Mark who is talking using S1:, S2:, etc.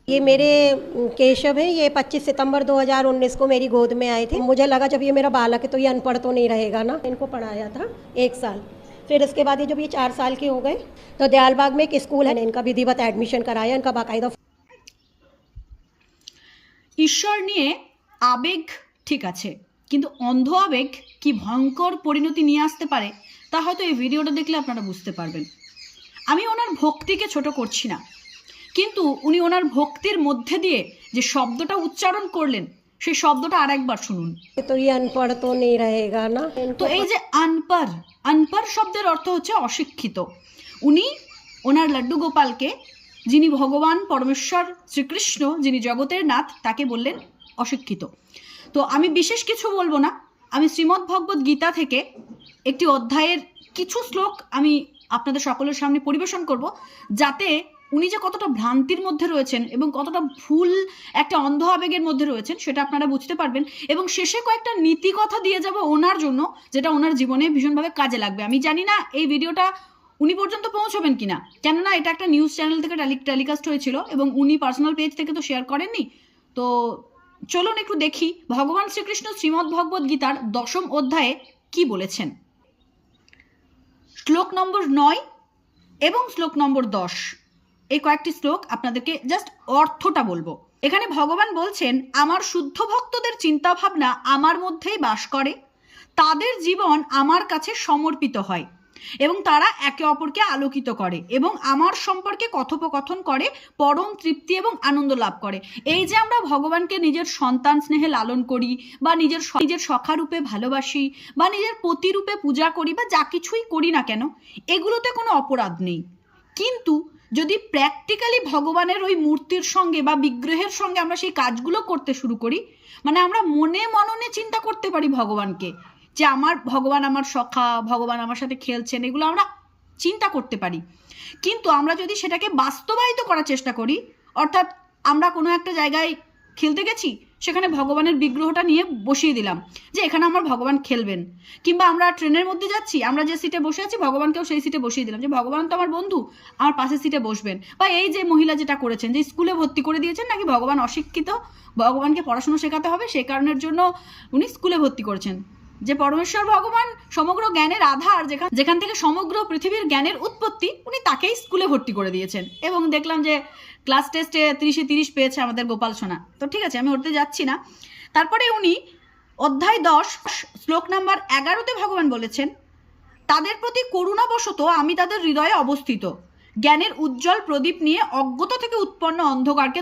S1: ये मेरे केशव है, ये 25 सितंबर 2019 को मेरी गोद में आए थे। मुझे लगा जब ये मेरा बालक है तो ये अनपढ़ तो नहीं रहेगा ना। इनको पढ़ाया था 1 साल, फिर उसके बाद ये जब ये 4 साल के हो गए तो दयालबाग में एक स्कूल है, इनका विधिवत एडमिशन कराया, इनका बाकायदा।
S2: ঈশ্বর নিয়ে আবেগ ঠিক আছে, কিন্তু অন্ধ আবেগ কি ভয়ঙ্কর পরিণতি নিয়ে আসতে পারে তা হয়তো এই ভিডিওটা দেখলে আপনারা বুঝতে পারবেন। আমি ওনার ভক্তিকে ছোট করছি না, কিন্তু উনি ওনার ভক্তির মধ্যে দিয়ে যে শব্দটা উচ্চারণ করলেন সেই শব্দটা আরেকবার শুনুন।
S1: तो ये अनपढ़ तो नहीं रहेगा ना।
S2: তো এই যে আনপার, আনপার শব্দের অর্থ হচ্ছে অশিক্ষিত। উনি ওনার লাড্ডু গোপালকে, যিনি ভগবান পরমেশ্বর শ্রীকৃষ্ণ, যিনি জগতের নাথ, তাকে বললেন অশিক্ষিত। তো আমি বিশেষ কিছু বলবো না, আমি শ্রীমদ্ ভগবদ্ গীতা থেকে একটি অধ্যায়ের কিছু শ্লোক আমি আপনাদের সকলের সামনে পরিবেশন করব, যাতে উনি যে কতটা ভ্রান্তির মধ্যে রয়েছেন এবং কতটা ভুল একটা অন্ধ আবেগের মধ্যে রয়েছেন সেটা আপনারা বুঝতে পারবেন। এবং শেষে কয়েকটা নীতি কথা দিয়ে যাব ওনার জন্য, যেটা ওনার জীবনে ভীষণভাবে কাজে লাগবে। আমি জানি না এই ভিডিওটা উনি পর্যন্ত পৌঁছবেন কিনা, কেননা এটা একটা নিউজ চ্যানেল থেকে টেলিকাস্ট হয়েছিল এবং উনি পার্সোনাল পেজ থেকে তো শেয়ার করেননি। তো চলুন একটু দেখি ভগবান শ্রীকৃষ্ণ শ্রীমদ্ ভগবদ্ গীতার 10ম অধ্যায়ে কি বলেছেন। শ্লোক নম্বর 9 এবং শ্লোক নম্বর 10, এই কয়েকটি শ্লোক আপনাদেরকে জাস্ট অর্থটা বলবো। এখানে ভগবান বলছেন, আমার শুদ্ধ ভক্তদের চিন্তা ভাবনা আমার মধ্যেই বাস করে, তাদের জীবন আমার কাছে সমর্পিত হয় এবং তারা একে অপরকে আলোকিত করে এবং আমার সম্পর্কে কথোপকথন করে, পরম তৃপ্তি এবং আনন্দ লাভ করে। এই যে আমরা ভগবানকে নিজের সন্তান স্নেহে লালন করি, বা নিজের সখা রূপে ভালোবাসি, বা নিজের পতি রূপে পূজা করি, বা যা কিছুই করি না কেন, এগুলোতে কোনো অপরাধ নেই। কিন্তু যদি প্র্যাকটিক্যালি ভগবানের ওই মূর্তির সঙ্গে বা বিগ্রহের সঙ্গে আমরা সেই কাজগুলো করতে শুরু করি, মানে আমরা মনে মননে চিন্তা করতে পারি ভগবানকে যে আমার ভগবান আমার সখা, ভগবান আমার সাথে খেলছেন, এগুলো আমরা চিন্তা করতে পারি। কিন্তু আমরা যদি সেটাকে বাস্তবায়িত করার চেষ্টা করি, অর্থাৎ আমরা কোনো একটা জায়গায় খেলতে গেছি, সেখানে ভগবানের বিগ্রহটা নিয়ে বসিয়ে দিলাম যে এখানে আমার ভগবান খেলবেন, কিংবা আমরা ট্রেনের মধ্যে যাচ্ছি, আমরা যে সিটে বসে আছি ভগবানকেও সেই সিটে বসিয়ে দিলাম যে ভগবান তো আমার বন্ধু, আমার পাশের সিটে বসবেন। বা এই যে মহিলা যেটা করেছেন, যে স্কুলে ভর্তি করে দিয়েছেন নাকি ভগবান অশিক্ষিত, ভগবানকে পড়াশোনা শেখাতে হবে, সেই কারণের জন্য উনি স্কুলে ভর্তি করেছেন। যে পরমেশ্বর ভগবান সমগ্র জ্ঞানের আধার, যেখান থেকে সমগ্র পৃথিবীর জ্ঞানের উৎপত্তি, উনি তাকেই স্কুলে ভর্তি করে দিয়েছেন। এবং দেখলাম যে ক্লাস টেস্টে 30-এ 30 পেয়েছে আমাদের গোপাল সোনা। তো ঠিক আছে, আমি ওরতে যাচ্ছি না। তারপরে উনি অধ্যায় 10 শ্লোক নাম্বার 11তে ভগবান বলেছেন, তাদের প্রতি করুণাবশত আমি তাদের হৃদয়ে অবস্থিত, জ্ঞানের উজ্জ্বল প্রদীপ নিয়ে অজ্ঞতা থেকে উৎপন্ন অন্ধকারকে